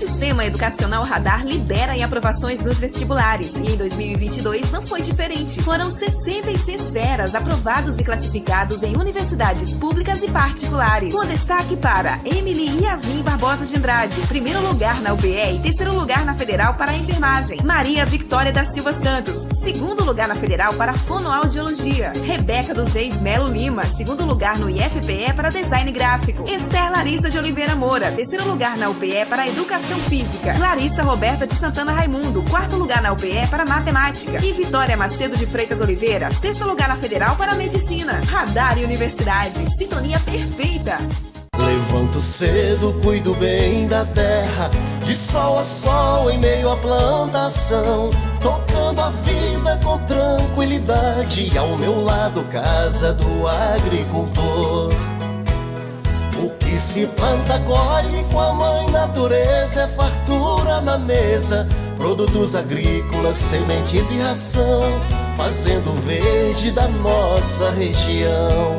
Sistema Educacional Radar lidera em aprovações dos vestibulares e em 2022 não foi diferente. Foram 66 feras aprovados e classificados em universidades públicas e particulares. Com destaque para Emily Yasmin Barbosa de Andrade, primeiro lugar na UPE e terceiro lugar na Federal para a enfermagem. Maria Victória da Silva Santos, segundo lugar na Federal para Fonoaudiologia. Rebeca dos Reis Melo Lima, segundo lugar no IFPE para Design Gráfico. Esther Larissa de Oliveira Moura, terceiro lugar na UPE para Educação Física. Larissa Roberta de Santana Raimundo, quarto lugar na UPE para Matemática. E Vitória Macedo de Freitas Oliveira, sexto lugar na Federal para Medicina. Radar e Universidade, sintonia perfeita. Levanto cedo, cuido bem da terra, de sol a sol em meio à plantação, tocando a vida com tranquilidade, ao meu lado casa do agricultor. O que se planta colhe com a mãe natureza, é fartura na mesa, produtos agrícolas, sementes e ração, fazendo verde da nossa região.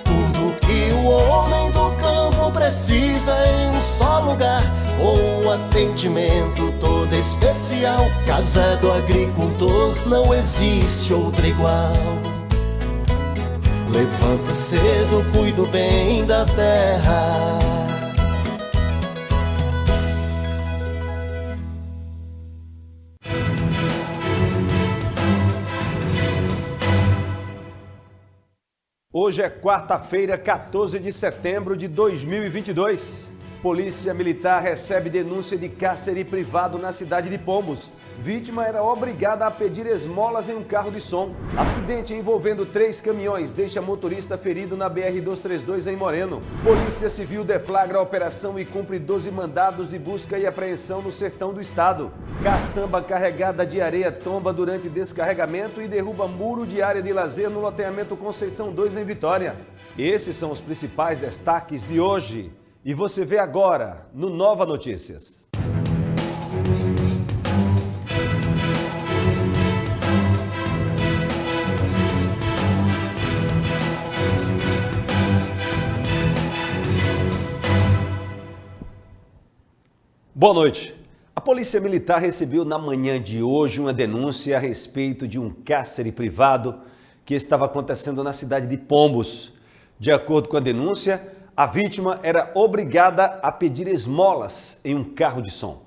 Tudo que o homem do campo precisa em um só lugar, com um atendimento todo especial. Casa do agricultor, não existe outra igual. Levanto cedo, cuido bem da terra. Hoje é quarta-feira, 14 de setembro de 2022. Polícia Militar recebe denúncia de cárcere privado na cidade de Pombos. Vítima era obrigada a pedir esmolas em um carro de som. Acidente envolvendo 3 caminhões deixa motorista ferido na BR-232 em Moreno. Polícia Civil deflagra a operação e cumpre 12 mandados de busca e apreensão no sertão do estado. Caçamba carregada de areia tomba durante descarregamento e derruba muro de área de lazer no loteamento Conceição 2 em Vitória. Esses são os principais destaques de hoje. E você vê agora no Nova Notícias. Boa noite. A Polícia Militar recebeu na manhã de hoje uma denúncia a respeito de um cárcere privado que estava acontecendo na cidade de Pombos. De acordo com a denúncia, a vítima era obrigada a pedir esmolas em um carro de som.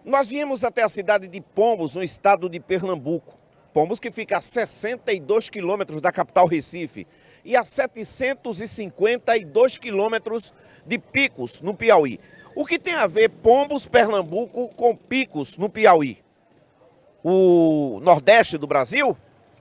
Nós viemos até a cidade de Pombos, no estado de Pernambuco. Pombos que fica a 62 quilômetros da capital Recife e a 752 quilômetros de Picos, no Piauí. O que tem a ver Pombos, Pernambuco, com Picos, no Piauí? O Nordeste do Brasil?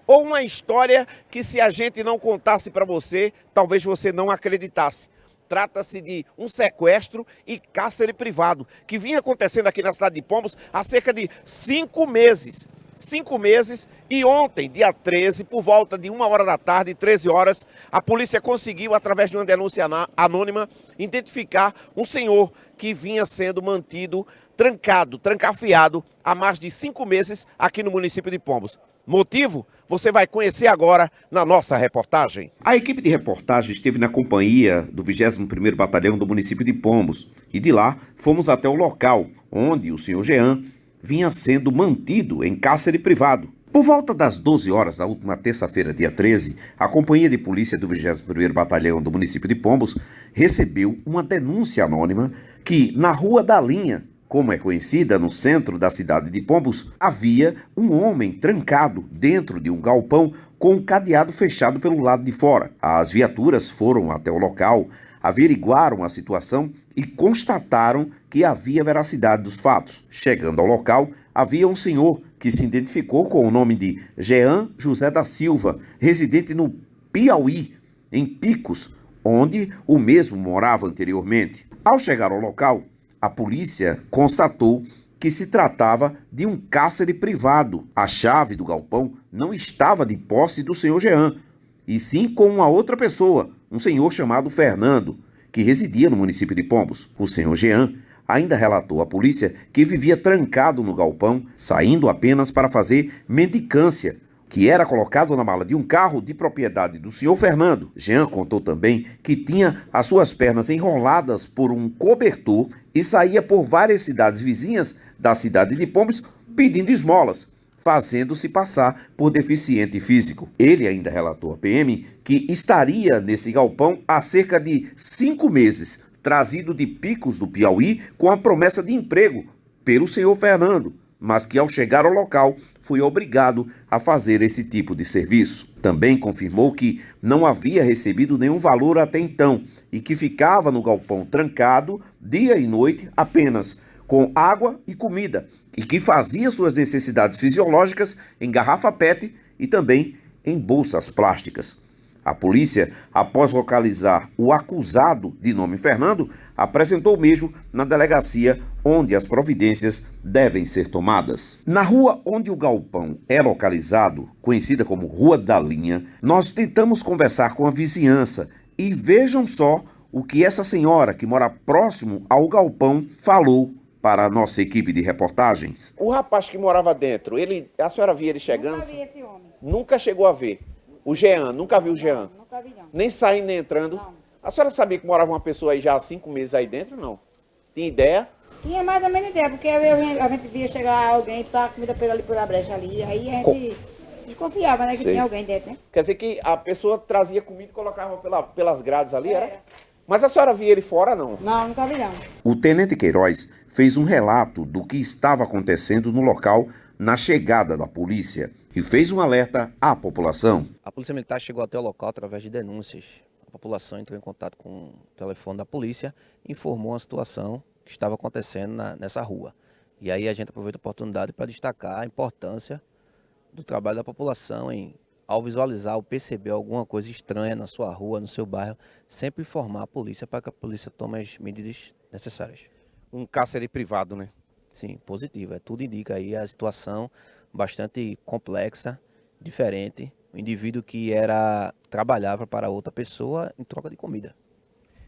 Ou uma história que, se a gente não contasse para você, talvez você não acreditasse? Trata-se de um sequestro e cárcere privado que vinha acontecendo aqui na cidade de Pombos há cerca de 5 meses. 5 meses e ontem, dia 13, por volta de 1 hora da tarde, 13 horas, a polícia conseguiu, através de uma denúncia anônima, identificar um senhor que vinha sendo mantido trancafiado há mais de 5 meses aqui no município de Pombos. Motivo? Você vai conhecer agora na nossa reportagem. A equipe de reportagem esteve na companhia do 21º Batalhão do município de Pombos e de lá fomos até o local onde o senhor Jean vinha sendo mantido em cárcere privado. Por volta das 12 horas da última terça-feira, dia 13, a companhia de polícia do 21º Batalhão do município de Pombos recebeu uma denúncia anônima que, na Rua da Linha, como é conhecida no centro da cidade de Pombos, havia um homem trancado dentro de um galpão com um cadeado fechado pelo lado de fora. As viaturas foram até o local, averiguaram a situação e constataram que havia veracidade dos fatos. Chegando ao local, havia um senhor que se identificou com o nome de Jean José da Silva, residente no Piauí, em Picos, onde o mesmo morava anteriormente. Ao chegar ao local, a polícia constatou que se tratava de um cárcere privado. A chave do galpão não estava de posse do senhor Jean, e sim com uma outra pessoa, um senhor chamado Fernando, que residia no município de Pombos. O senhor Jean ainda relatou à polícia que vivia trancado no galpão, saindo apenas para fazer mendicância, que era colocado na mala de um carro de propriedade do senhor Fernando. Jean contou também que tinha as suas pernas enroladas por um cobertor e saía por várias cidades vizinhas da cidade de Pombos pedindo esmolas, fazendo-se passar por deficiente físico. Ele ainda relatou à PM que estaria nesse galpão há cerca de 5 meses, trazido de Picos do Piauí com a promessa de emprego pelo senhor Fernando, mas que ao chegar ao local foi obrigado a fazer esse tipo de serviço. Também confirmou que não havia recebido nenhum valor até então e que ficava no galpão trancado dia e noite apenas com água e comida e que fazia suas necessidades fisiológicas em garrafa PET e também em bolsas plásticas. A polícia, após localizar o acusado de nome Fernando, apresentou o mesmo na delegacia onde as providências devem ser tomadas. Na rua onde o galpão é localizado, conhecida como Rua da Linha, nós tentamos conversar com a vizinhança e vejam só o que essa senhora que mora próximo ao galpão falou para a nossa equipe de reportagens. O rapaz que morava dentro, a senhora via ele chegando? Nunca vi esse homem. Nunca chegou a ver. O Jean, nunca viu o Jean? Nunca vi, não. Nem saindo, nem entrando? Não. A senhora sabia que morava uma pessoa aí já há 5 meses aí dentro, não? Tinha ideia? Tinha mais ou menos ideia, porque a gente via chegar alguém e botar a comida pela brecha ali, aí a gente desconfiava, né, que Sei. tinha alguém dentro, né? Quer dizer que a pessoa trazia comida e colocava pelas grades ali, era? Mas a senhora via ele fora, não? Não, nunca vi, não. O tenente Queiroz fez um relato do que estava acontecendo no local na chegada da polícia e fez um alerta à população. A Polícia Militar chegou até o local através de denúncias. A população entrou em contato com o telefone da polícia e informou a situação que estava acontecendo nessa rua. E aí a gente aproveita a oportunidade para destacar a importância do trabalho da população em, ao visualizar ou perceber alguma coisa estranha na sua rua, no seu bairro, sempre informar a polícia para que a polícia tome as medidas necessárias. Um cárcere privado, né? Sim, positivo. Tudo indica aí a situação bastante complexa, diferente. O indivíduo que trabalhava para outra pessoa em troca de comida.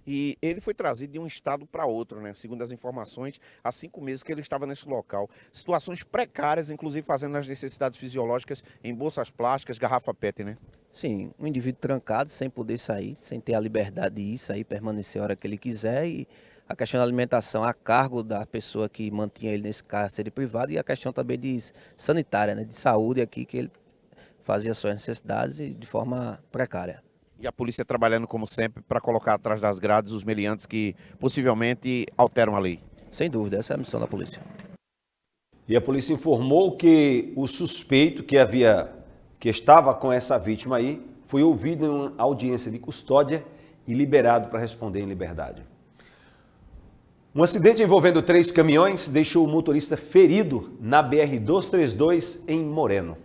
E ele foi trazido de um estado para outro, né? Segundo as informações, há 5 meses que ele estava nesse local. Situações precárias, inclusive fazendo as necessidades fisiológicas em bolsas plásticas, garrafa PET, né? Sim, um indivíduo trancado, sem poder sair, sem ter a liberdade de ir, sair, permanecer a hora que ele quiser. E a questão da alimentação a cargo da pessoa que mantinha ele nesse cárcere privado e a questão também sanitária, né? De saúde aqui, que ele fazia suas necessidades de forma precária. E a polícia trabalhando como sempre para colocar atrás das grades os meliantes que possivelmente alteram a lei. Sem dúvida, essa é a missão da polícia. E a polícia informou que o suspeito que estava com essa vítima aí foi ouvido em uma audiência de custódia e liberado para responder em liberdade. Um acidente envolvendo 3 caminhões deixou o motorista ferido na BR-232 em Moreno.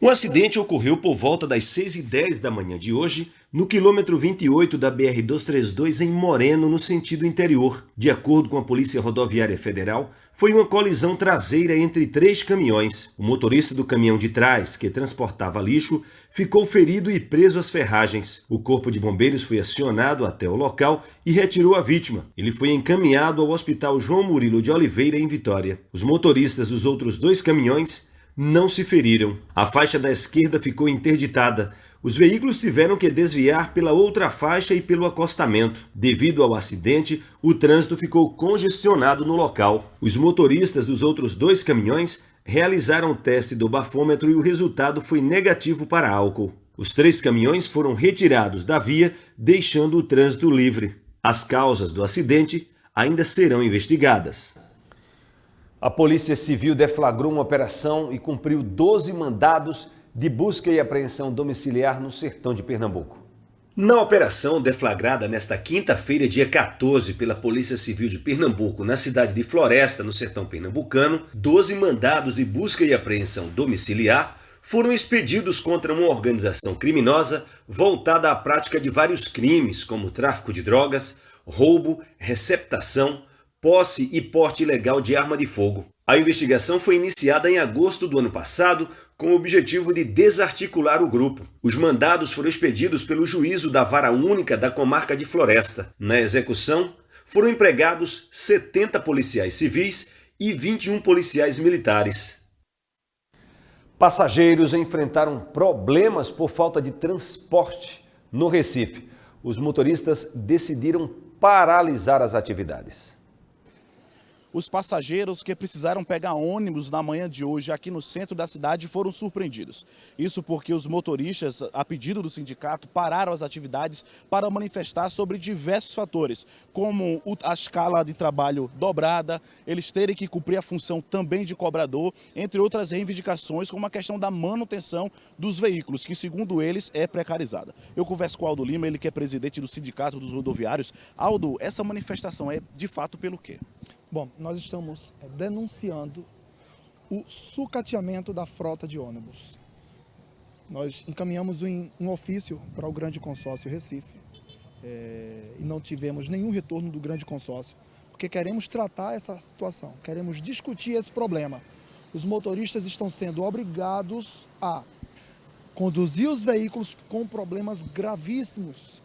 O acidente ocorreu por volta das 6h10 da manhã de hoje, no quilômetro 28 da BR-232 em Moreno, no sentido interior. De acordo com a Polícia Rodoviária Federal, foi uma colisão traseira entre 3 caminhões. O motorista do caminhão de trás, que transportava lixo, ficou ferido e preso às ferragens. O corpo de bombeiros foi acionado até o local e retirou a vítima. Ele foi encaminhado ao Hospital João Murilo de Oliveira, em Vitória. Os motoristas dos outros 2 caminhões não se feriram. A faixa da esquerda ficou interditada. Os veículos tiveram que desviar pela outra faixa e pelo acostamento. Devido ao acidente, o trânsito ficou congestionado no local. Os motoristas dos outros 2 caminhões realizaram o teste do bafômetro e o resultado foi negativo para álcool. Os 3 caminhões foram retirados da via, deixando o trânsito livre. As causas do acidente ainda serão investigadas. A Polícia Civil deflagrou uma operação e cumpriu 12 mandados de busca e apreensão domiciliar no sertão de Pernambuco. Na operação deflagrada nesta quinta-feira, dia 14, pela Polícia Civil de Pernambuco, na cidade de Floresta, no sertão pernambucano, 12 mandados de busca e apreensão domiciliar foram expedidos contra uma organização criminosa voltada à prática de vários crimes, como tráfico de drogas, roubo, receptação, posse e porte ilegal de arma de fogo. A investigação foi iniciada em agosto do ano passado com o objetivo de desarticular o grupo. Os mandados foram expedidos pelo juízo da Vara Única da Comarca de Floresta. Na execução, foram empregados 70 policiais civis e 21 policiais militares. Passageiros enfrentaram problemas por falta de transporte no Recife. Os motoristas decidiram paralisar as atividades. os passageiros que precisaram pegar ônibus na manhã de hoje aqui no centro da cidade foram surpreendidos. Isso porque os motoristas, a pedido do sindicato, pararam as atividades para manifestar sobre diversos fatores, como a escala de trabalho dobrada, eles terem que cumprir a função também de cobrador, entre outras reivindicações, como a questão da manutenção dos veículos, que segundo eles é precarizada. Eu converso com o Aldo Lima, ele que é presidente do Sindicato dos Rodoviários. Aldo, essa manifestação é de fato pelo quê? Bom, nós estamos denunciando o sucateamento da frota de ônibus. Nós encaminhamos um ofício para o Grande Consórcio Recife e não tivemos nenhum retorno do Grande Consórcio, porque queremos tratar essa situação, queremos discutir esse problema. Os motoristas estão sendo obrigados a conduzir os veículos com problemas gravíssimos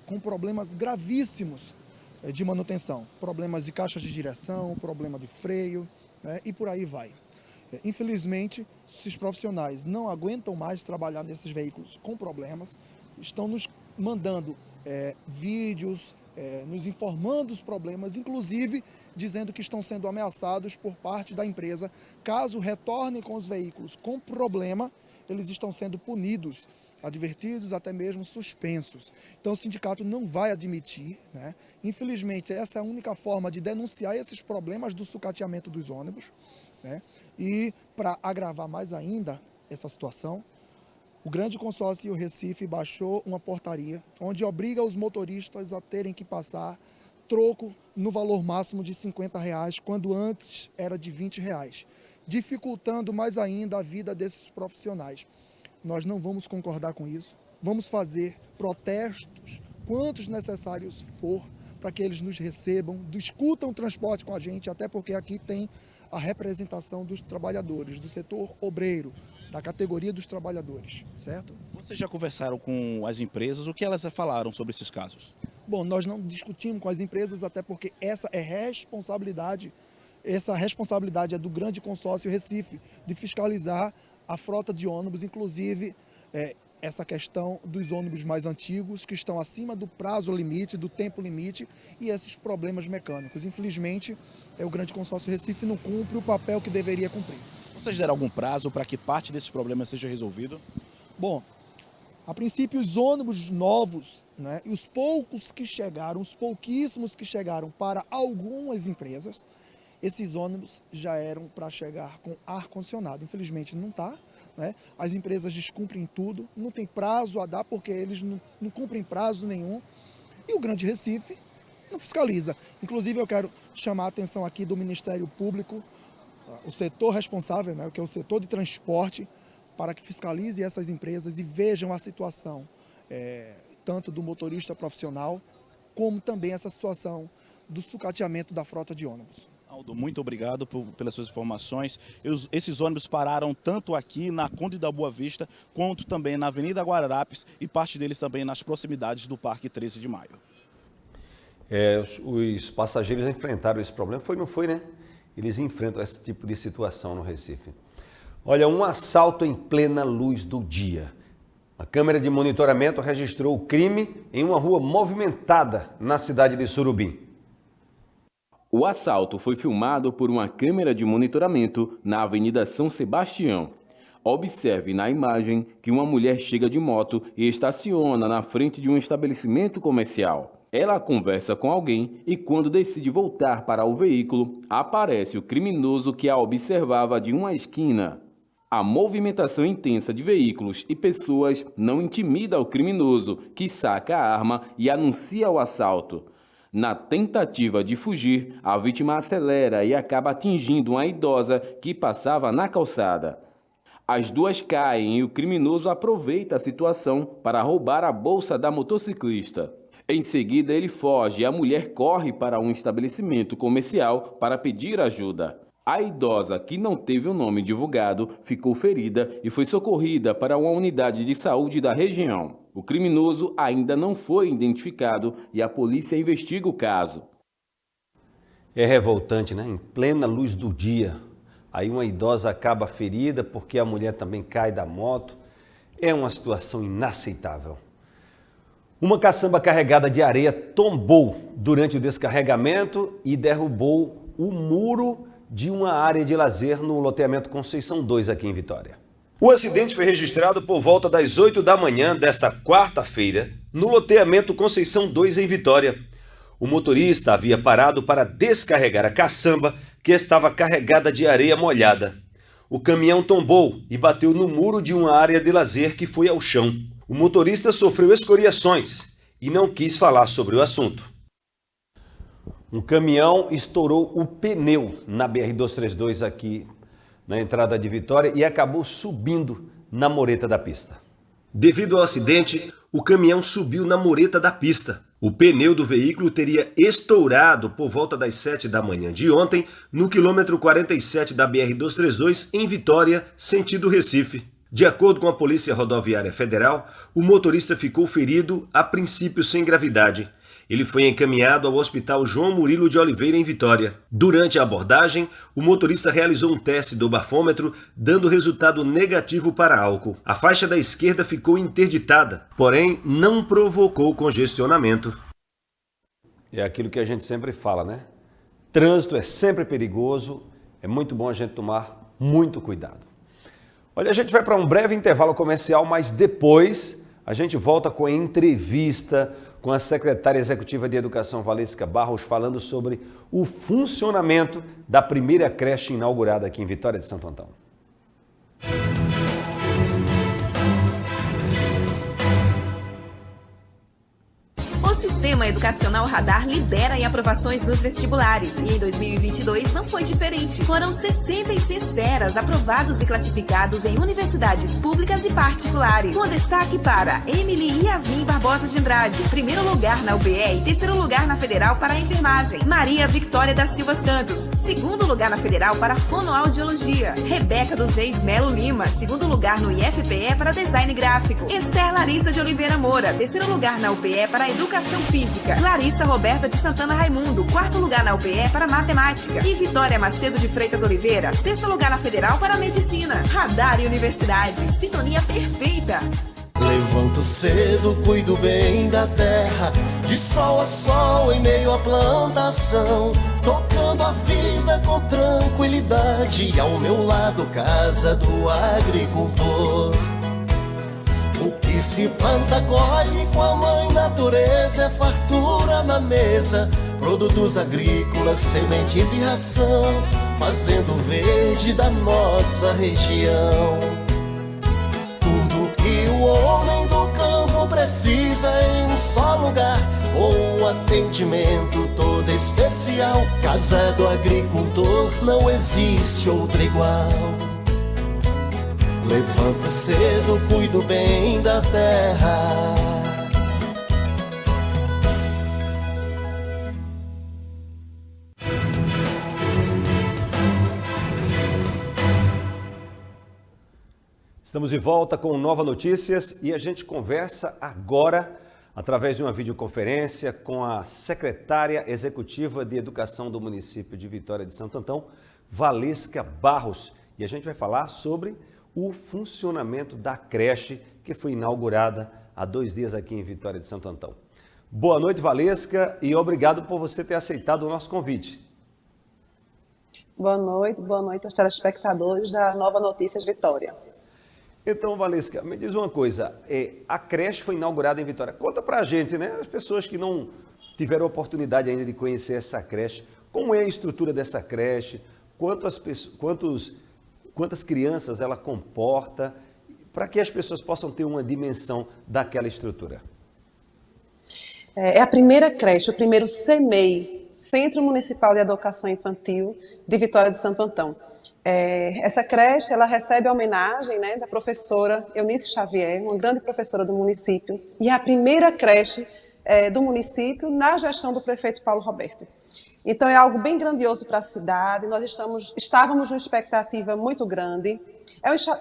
de manutenção, problemas de caixa de direção, problema de freio, né, e por aí vai. Infelizmente, esses profissionais não aguentam mais trabalhar nesses veículos com problemas, estão nos mandando vídeos, nos informando dos problemas, inclusive dizendo que estão sendo ameaçados por parte da empresa. Caso retornem com os veículos com problema, eles estão sendo punidos, advertidos, até mesmo suspensos. Então o sindicato não vai admitir, né? Infelizmente, essa é a única forma de denunciar esses problemas do sucateamento dos ônibus, né? E para agravar mais ainda essa situação, o Grande Consórcio Recife baixou uma portaria onde obriga os motoristas a terem que passar troco no valor máximo de R$50, quando antes era de R$20, dificultando mais ainda a vida desses profissionais. Nós não vamos concordar com isso, vamos fazer protestos, quantos necessários for, para que eles nos recebam, discutam o transporte com a gente, até porque aqui tem a representação dos trabalhadores, do setor obreiro, da categoria dos trabalhadores, certo? Vocês já conversaram com as empresas? O que elas falaram sobre esses casos? Bom, nós não discutimos com as empresas, até porque essa responsabilidade é do Grande Consórcio Recife, de fiscalizar a frota de ônibus, inclusive essa questão dos ônibus mais antigos, que estão acima do prazo limite, do tempo limite, e esses problemas mecânicos. Infelizmente, o Grande Consórcio Recife não cumpre o papel que deveria cumprir. Vocês deram algum prazo para que parte desses problemas seja resolvido? Bom, a princípio os ônibus novos, né, e os pouquíssimos que chegaram para algumas empresas, esses ônibus já eram para chegar com ar-condicionado. Infelizmente não está, né? As empresas descumprem tudo, não tem prazo a dar porque eles não cumprem prazo nenhum. E o Grande Recife não fiscaliza. Inclusive eu quero chamar a atenção aqui do Ministério Público, o setor responsável, né, que é o setor de transporte, para que fiscalize essas empresas e vejam a situação, tanto do motorista profissional, como também essa situação do sucateamento da frota de ônibus. Aldo, muito obrigado pelas suas informações. Esses ônibus pararam tanto aqui na Conde da Boa Vista, quanto também na Avenida Guararapes e parte deles também nas proximidades do Parque 13 de Maio. Os passageiros enfrentaram esse problema, não foi, né? Eles enfrentam esse tipo de situação no Recife. Olha, um assalto em plena luz do dia. A câmera de monitoramento registrou o crime em uma rua movimentada na cidade de Surubim. O assalto foi filmado por uma câmera de monitoramento na Avenida São Sebastião. Observe na imagem que uma mulher chega de moto e estaciona na frente de um estabelecimento comercial. Ela conversa com alguém e, quando decide voltar para o veículo, aparece o criminoso que a observava de uma esquina. A movimentação intensa de veículos e pessoas não intimida o criminoso, que saca a arma e anuncia o assalto. Na tentativa de fugir, a vítima acelera e acaba atingindo uma idosa que passava na calçada. As duas caem e o criminoso aproveita a situação para roubar a bolsa da motociclista. Em seguida, ele foge e a mulher corre para um estabelecimento comercial para pedir ajuda. A idosa, que não teve o nome divulgado, ficou ferida e foi socorrida para uma unidade de saúde da região. O criminoso ainda não foi identificado e a polícia investiga o caso. É revoltante, né? Em plena luz do dia. Aí uma idosa acaba ferida porque a mulher também cai da moto. É uma situação inaceitável. Uma caçamba carregada de areia tombou durante o descarregamento e derrubou o muro de uma área de lazer no loteamento Conceição 2 aqui em Vitória. O acidente foi registrado por volta das 8 da manhã desta quarta-feira no loteamento Conceição 2 em Vitória. O motorista havia parado para descarregar a caçamba que estava carregada de areia molhada. O caminhão tombou e bateu no muro de uma área de lazer que foi ao chão. O motorista sofreu escoriações e não quis falar sobre o assunto. Um caminhão estourou o pneu na BR-232 aqui na entrada de Vitória e acabou subindo na mureta da pista. Devido ao acidente, o caminhão subiu na mureta da pista. O pneu do veículo teria estourado por volta das 7 da manhã de ontem, no quilômetro 47 da BR-232, em Vitória, sentido Recife. De acordo com a Polícia Rodoviária Federal, o motorista ficou ferido, a princípio sem gravidade. Ele foi encaminhado ao Hospital João Murilo de Oliveira, em Vitória. Durante a abordagem, o motorista realizou um teste do bafômetro, dando resultado negativo para álcool. A faixa da esquerda ficou interditada, porém não provocou congestionamento. É aquilo que a gente sempre fala, né? Trânsito é sempre perigoso, é muito bom a gente tomar muito cuidado. Olha, a gente vai para um breve intervalo comercial, mas depois a gente volta com a entrevista com a secretária executiva de Educação, Valesca Barros, falando sobre o funcionamento da primeira creche inaugurada aqui em Vitória de Santo Antão. O Sistema Educacional Radar lidera em aprovações dos vestibulares e em 2022 não foi diferente. Foram 66 feras aprovados e classificados em universidades públicas e particulares. Com destaque para Emily Yasmin Barbosa de Andrade, primeiro lugar na UBE e terceiro lugar na Federal para a enfermagem. Maria Victória da Silva Santos, segundo lugar na Federal para fonoaudiologia. Rebeca dos Reis Melo Lima, segundo lugar no IFPE para design gráfico. Esther Larissa de Oliveira Moura, terceiro lugar na UPE para educação física. Larissa Roberta de Santana Raimundo, quarto lugar na UPE para matemática. E Vitória Macedo de Freitas Oliveira, sexto lugar na Federal para medicina. Radar e Universidade, sintonia perfeita. Levanto cedo, cuido bem da terra, de sol a sol em meio à plantação, tocando a vida com tranquilidade, ao meu lado casa do agricultor. O que se planta colhe com a mãe natureza, é fartura na mesa, produtos agrícolas, sementes e ração, fazendo verde da nossa região. Tudo que o homem do campo precisa em um só lugar, com um atendimento todo especial. Casa do agricultor, não existe outra igual. Levanto cedo, cuido bem da terra. Estamos de volta com Nova Notícias e a gente conversa agora, através de uma videoconferência, com a secretária executiva de Educação do município de Vitória de Santo Antão, Valesca Barros. E a gente vai falar sobre o funcionamento da creche que foi inaugurada há 2 dias aqui em Vitória de Santo Antão. Boa noite, Valesca, e obrigado por você ter aceitado o nosso convite. Boa noite aos telespectadores da Nova Notícias Vitória. Então, Valesca, me diz uma coisa, a creche foi inaugurada em Vitória. Conta pra gente, né? As pessoas que não tiveram oportunidade ainda de conhecer essa creche, como é a estrutura dessa creche, quantas crianças ela comporta, para que as pessoas possam ter uma dimensão daquela estrutura. É a primeira creche, o primeiro CMEI, Centro Municipal de Educação Infantil de Vitória de Santo Antão. Essa creche, ela recebe a homenagem, né, da professora Eunice Xavier, uma grande professora do município, e é a primeira creche do município na gestão do prefeito Paulo Roberto. Então é algo bem grandioso para a cidade, nós estávamos numa expectativa muito grande,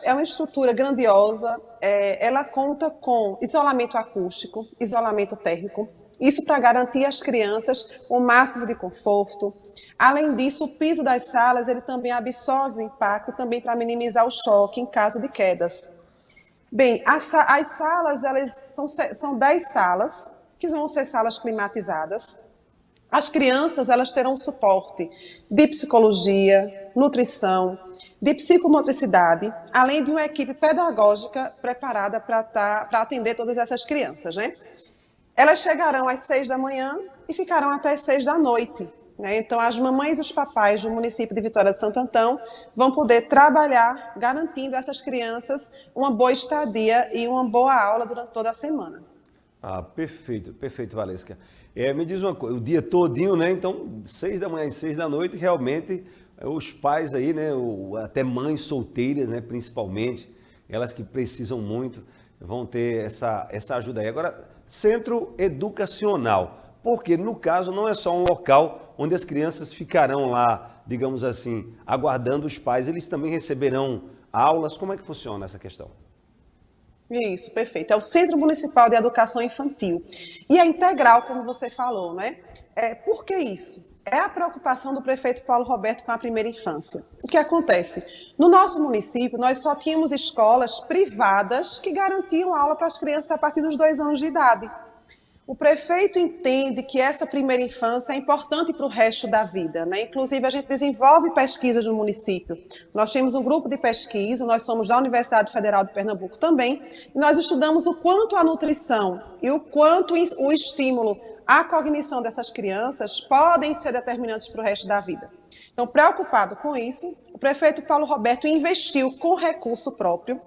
é uma estrutura grandiosa, ela conta com isolamento acústico, isolamento térmico, isso para garantir às crianças o máximo de conforto. Além disso, o piso das salas ele também absorve o impacto também para minimizar o choque em caso de quedas. Bem, as salas elas são 10 salas, que vão ser salas climatizadas. As crianças, elas terão suporte de psicologia, nutrição, de psicomotricidade, além de uma equipe pedagógica preparada para atender todas essas crianças, né? Elas chegarão às 6 da manhã e ficarão até às 6 da noite. Né? Então, as mamães e os papais do município de Vitória de Santo Antão vão poder trabalhar, garantindo a essas crianças uma boa estadia e uma boa aula durante toda a semana. Ah, perfeito, perfeito, Valesca. Me diz uma coisa, o dia todinho, né? Então, 6 da manhã e 6 da noite, realmente, os pais aí, né? Até mães solteiras, né? Principalmente, elas que precisam muito, vão ter essa ajuda aí. Agora, centro educacional. Porque, no caso, não é só um local onde as crianças ficarão lá, digamos assim, aguardando os pais. Eles também receberão aulas. Como é que funciona essa questão? Isso, perfeito. É o Centro Municipal de Educação Infantil. E é integral, como você falou, né? Por que isso? É a preocupação do prefeito Paulo Roberto com a primeira infância. O que acontece? No nosso município, nós só tínhamos escolas privadas que garantiam aula para as crianças a partir dos 2 anos de idade. O prefeito entende que essa primeira infância é importante para o resto da vida, né? Inclusive, a gente desenvolve pesquisas no município. Nós temos um grupo de pesquisa, nós somos da Universidade Federal de Pernambuco também, e nós estudamos o quanto a nutrição e o quanto o estímulo à cognição dessas crianças podem ser determinantes para o resto da vida. Então, preocupado com isso, o prefeito Paulo Roberto investiu com recurso próprio.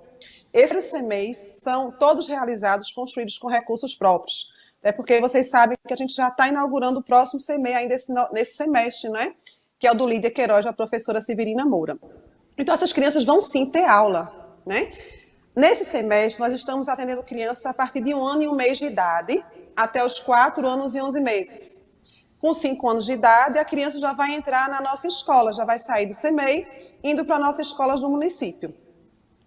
Esses CMEs são todos realizados, construídos com recursos próprios. É porque vocês sabem que a gente já está inaugurando o próximo CME ainda nesse semestre, né? Que é o do Lídia Queiroz, da professora Severina Moura. Então, essas crianças vão sim ter aula, né? Nesse semestre, nós estamos atendendo crianças a partir de 1 ano e 1 mês de idade, até os 4 anos e 11 meses. Com 5 anos de idade, a criança já vai entrar na nossa escola, já vai sair do CMEI, indo para nossas escolas do município.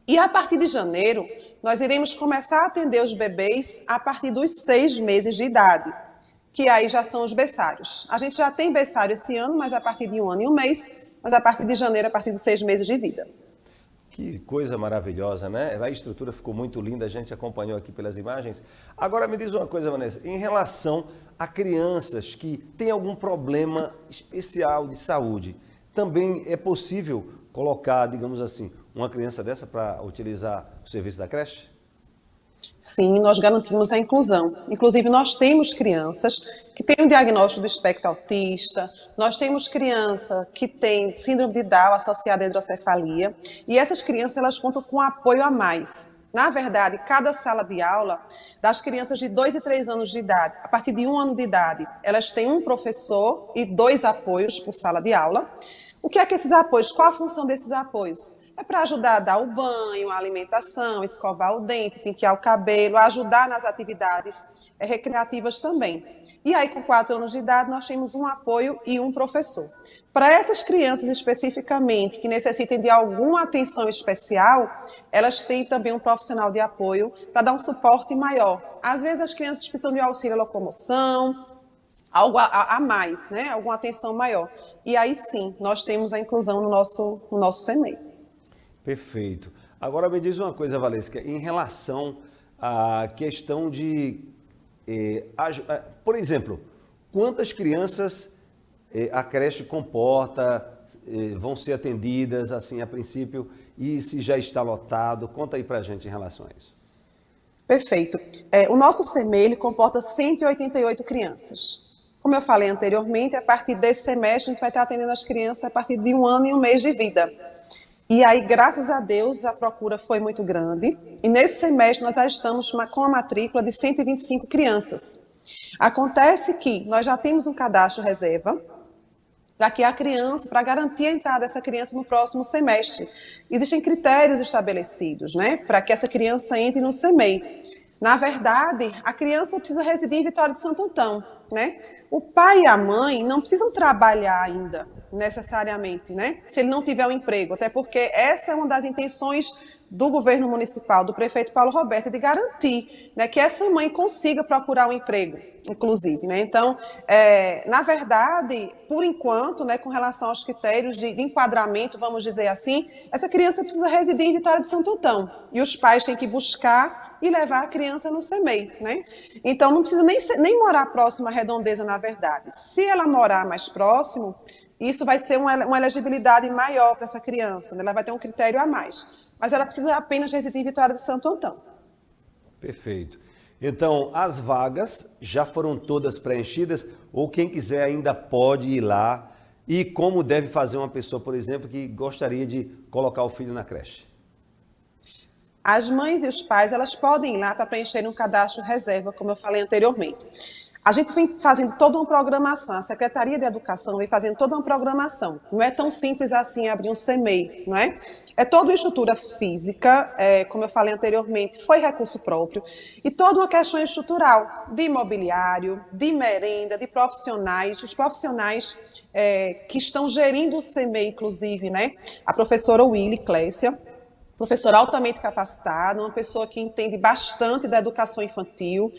E a partir de janeiro, nós iremos começar a atender os bebês a partir dos 6 meses de idade, que aí já são os berçários. A gente já tem berçário esse ano, mas a partir de 1 ano e 1 mês, mas a partir de janeiro, a partir de 6 meses de vida. Que coisa maravilhosa, né? A estrutura ficou muito linda, a gente acompanhou aqui pelas imagens. Agora me diz uma coisa, Vanessa, em relação a crianças que têm algum problema especial de saúde, também é possível colocar, digamos assim, uma criança dessa para utilizar o serviço da creche? Sim, nós garantimos a inclusão. Inclusive, nós temos crianças que têm um diagnóstico do espectro autista, nós temos criança que tem síndrome de Down associada à hidrocefalia, e essas crianças elas contam com apoio a mais. Na verdade, cada sala de aula, das crianças de 2 e 3 anos de idade, a partir de 1 ano de idade, elas têm um professor e 2 apoios por sala de aula. O que é que esses apoios? Qual a função desses apoios? É para ajudar a dar o banho, a alimentação, escovar o dente, pentear o cabelo, ajudar nas atividades recreativas também. E aí, com 4 anos de idade, nós temos um apoio e um professor. Para essas crianças especificamente, que necessitem de alguma atenção especial, elas têm também um profissional de apoio para dar um suporte maior. Às vezes, as crianças precisam de auxílio à locomoção, algo a mais, né? Alguma atenção maior. E aí, sim, nós temos a inclusão no nosso CMEI. Perfeito. Agora me diz uma coisa, Valesca, em relação à questão de, por exemplo, quantas crianças a creche comporta, vão ser atendidas assim a princípio, e se já está lotado? Conta aí pra gente em relação a isso. Perfeito. O nosso CMEI ele comporta 188 crianças. Como eu falei anteriormente, a partir desse semestre a gente vai estar atendendo as crianças a partir de 1 ano e 1 mês de vida. E aí, graças a Deus, a procura foi muito grande. E nesse semestre nós já estamos com a matrícula de 125 crianças. Acontece que nós já temos um cadastro reserva para que a criança, para garantir a entrada dessa criança no próximo semestre. Existem critérios estabelecidos, né, para que essa criança entre no CMEI. Na verdade, a criança precisa residir em Vitória de Santo Antão, né? O pai e a mãe não precisam trabalhar ainda, necessariamente, né? Se ele não tiver um emprego, até porque essa é uma das intenções do governo municipal, do prefeito Paulo Roberto, de garantir, né, que essa mãe consiga procurar um emprego, inclusive, né? Então, na verdade, por enquanto, né, com relação aos critérios de enquadramento, vamos dizer assim, essa criança precisa residir em Vitória de Santo Antão, e os pais têm que buscar e levar a criança no CEMEI, né? Então, não precisa nem morar próximo à Redondeza, na verdade. Se ela morar mais próximo, isso vai ser uma elegibilidade maior para essa criança, né? Ela vai ter um critério a mais. Mas ela precisa apenas residir em Vitória de Santo Antão. Perfeito. Então, as vagas já foram todas preenchidas ou quem quiser ainda pode ir lá? E como deve fazer uma pessoa, por exemplo, que gostaria de colocar o filho na creche? As mães e os pais, elas podem ir lá para preencher um cadastro reserva, como eu falei anteriormente. A gente vem fazendo toda uma programação, a Secretaria de Educação vem fazendo toda uma programação. Não é tão simples assim abrir um CEMEI, não é? É toda uma estrutura física, como eu falei anteriormente, foi recurso próprio, e toda uma questão estrutural, de imobiliário, de merenda, de profissionais, os profissionais que estão gerindo o CEMEI, inclusive, né? A professora Willy Clécia, professora altamente capacitada, uma pessoa que entende bastante da educação infantil.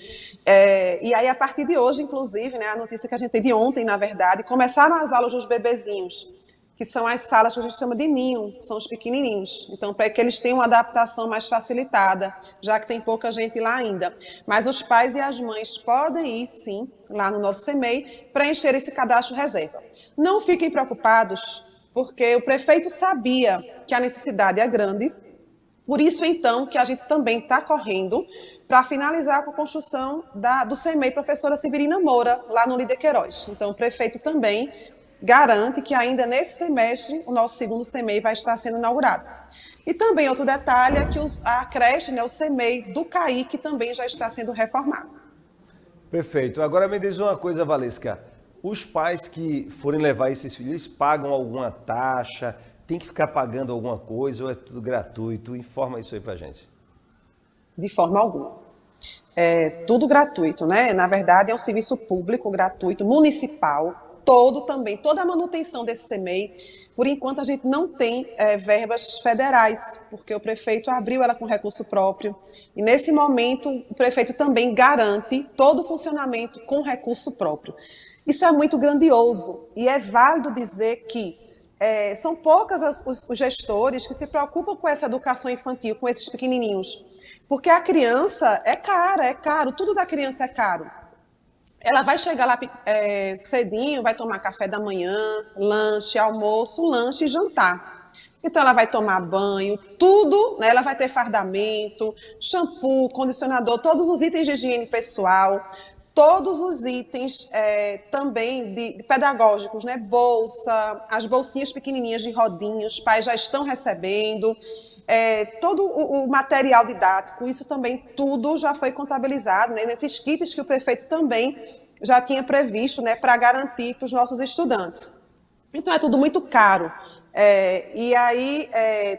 E aí, a partir de hoje, inclusive, né, a notícia que a gente tem de ontem, na verdade, começaram as aulas dos bebezinhos, que são as salas que a gente chama de ninho, são os pequenininhos. Então, para que eles tenham uma adaptação mais facilitada, já que tem pouca gente lá ainda. Mas os pais e as mães podem ir, sim, lá no nosso CEMEI, preencher esse cadastro reserva. Não fiquem preocupados, porque o prefeito sabia que a necessidade é grande. Por isso, então, que a gente também está correndo para finalizar com a construção do CEMEI Professora Severina Moura, lá no Líder Queiroz. Então, o prefeito também garante que ainda nesse semestre o nosso segundo CEMEI vai estar sendo inaugurado. E também outro detalhe é que a creche, né, o CEMEI do CAIC, também já está sendo reformado. Perfeito. Agora me diz uma coisa, Valesca. Os pais que forem levar esses filhos pagam alguma taxa? Tem que ficar pagando alguma coisa ou é tudo gratuito? Informa isso aí pra gente. De forma alguma. É tudo gratuito, né? Na verdade, é um serviço público gratuito, municipal, toda a manutenção desse CEMEI. Por enquanto, a gente não tem verbas federais, porque o prefeito abriu ela com recurso próprio. E, nesse momento, o prefeito também garante todo o funcionamento com recurso próprio. Isso é muito grandioso e é válido dizer que são poucas os gestores que se preocupam com essa educação infantil, com esses pequenininhos. Porque a criança é caro, tudo da criança é caro. Ela vai chegar lá cedinho, vai tomar café da manhã, lanche, almoço, lanche e jantar. Então, ela vai tomar banho, tudo, né? Ela vai ter fardamento, shampoo, condicionador, todos os itens de higiene pessoal, todos os itens também pedagógicos, né? Bolsa, as bolsinhas pequenininhas de rodinhos, os pais já estão recebendo, todo o material didático, isso também tudo já foi contabilizado, né? Nesses kits que o prefeito também já tinha previsto, né? Para garantir para os nossos estudantes. Então, é tudo muito caro. E aí,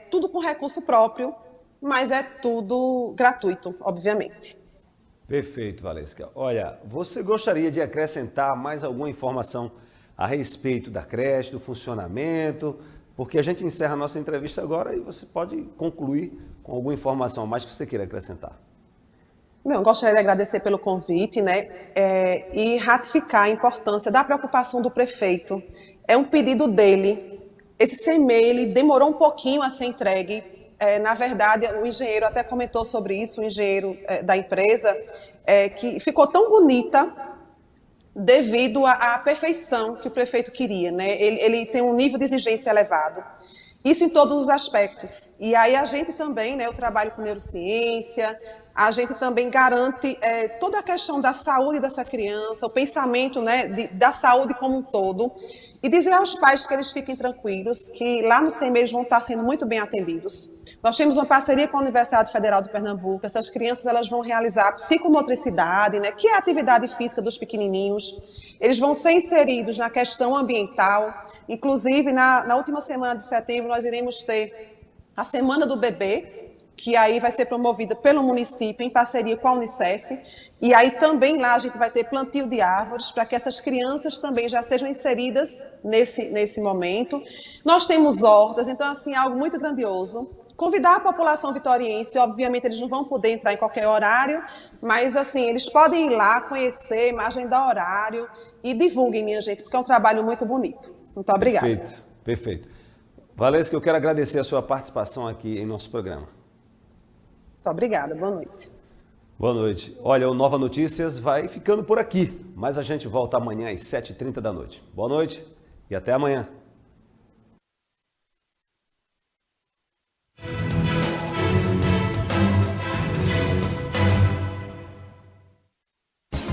tudo com recurso próprio, mas é tudo gratuito, obviamente. Perfeito, Valesca. Olha, você gostaria de acrescentar mais alguma informação a respeito da creche, do funcionamento? Porque a gente encerra a nossa entrevista agora e você pode concluir com alguma informação a mais que você queira acrescentar. Eu gostaria de agradecer pelo convite, né? E ratificar a importância da preocupação do prefeito. É um pedido dele. Esse CEMEI, ele demorou um pouquinho a ser entregue. Na verdade, o engenheiro até comentou sobre isso, o engenheiro da empresa, que ficou tão bonita devido à perfeição que o prefeito queria, né? Ele tem um nível de exigência elevado, isso em todos os aspectos. E aí a gente também, né, eu trabalho com neurociência, a gente também garante toda a questão da saúde dessa criança, o pensamento, né, da saúde como um todo. E dizer aos pais que eles fiquem tranquilos, que lá no CEMEI eles vão estar sendo muito bem atendidos. Nós temos uma parceria com a Universidade Federal de Pernambuco, essas crianças elas vão realizar psicomotricidade, né, que é a atividade física dos pequenininhos. Eles vão ser inseridos na questão ambiental. Inclusive, na última semana de setembro, nós iremos ter a Semana do Bebê, que aí vai ser promovida pelo município em parceria com a Unicef. E aí também lá a gente vai ter plantio de árvores para que essas crianças também já sejam inseridas nesse momento. Nós temos hortas, então assim, algo muito grandioso. Convidar a população vitoriense, obviamente eles não vão poder entrar em qualquer horário, mas assim, eles podem ir lá, conhecer, agendar horário e divulguem, minha gente, porque é um trabalho muito bonito. Muito obrigada. Perfeito. Valesca, eu quero agradecer a sua participação aqui em nosso programa. Muito obrigada, boa noite. Boa noite. Olha, o Nova Notícias vai ficando por aqui, mas a gente volta amanhã às 7h30 da noite. Boa noite e até amanhã.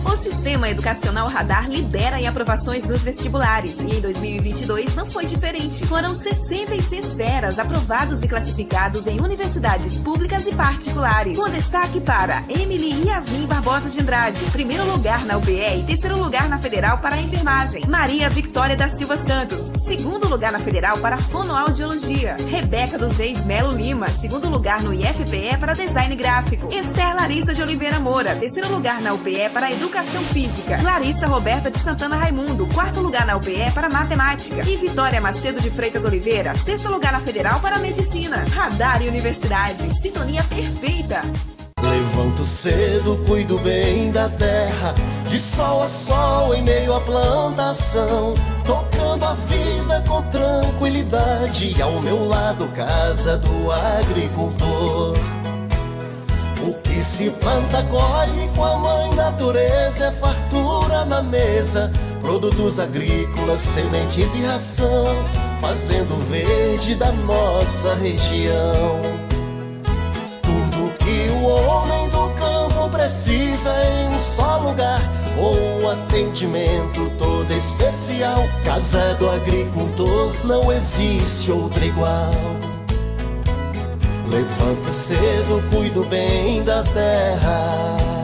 O Sistema Educacional Radar lidera em aprovações dos vestibulares e em 2022 não foi diferente. Foram 66 feras aprovados e classificados em universidades públicas e particulares. Com destaque para Emily Yasmin Barbosa de Andrade, primeiro lugar na UBE e terceiro lugar na Federal para a enfermagem. Maria Victória da Silva Santos, segundo lugar na Federal para Fonoaudiologia. Rebeca dos Reis Melo Lima, segundo lugar no IFPE para design gráfico. Esther Larissa de Oliveira Moura, terceiro lugar na UPE para educação física. Larissa Roberta de Santana Raimundo, quarto lugar na UPE para matemática. E Vitória Macedo de Freitas Oliveira, sexto lugar na Federal para medicina. Radar e Universidade, sintonia perfeita. Levanto cedo, cuido bem da terra, de sol a sol em meio à plantação, tocando a vida com tranquilidade, ao meu lado casa do agricultor. O que se planta colhe com a mãe natureza, é fartura na mesa, produtos agrícolas, sementes e ração, fazendo verde da nossa região. Tudo que o homem do campo precisa em um só lugar, com um atendimento todo especial. Casa do agricultor, não existe outra igual. Levanto cedo, cuido bem da terra.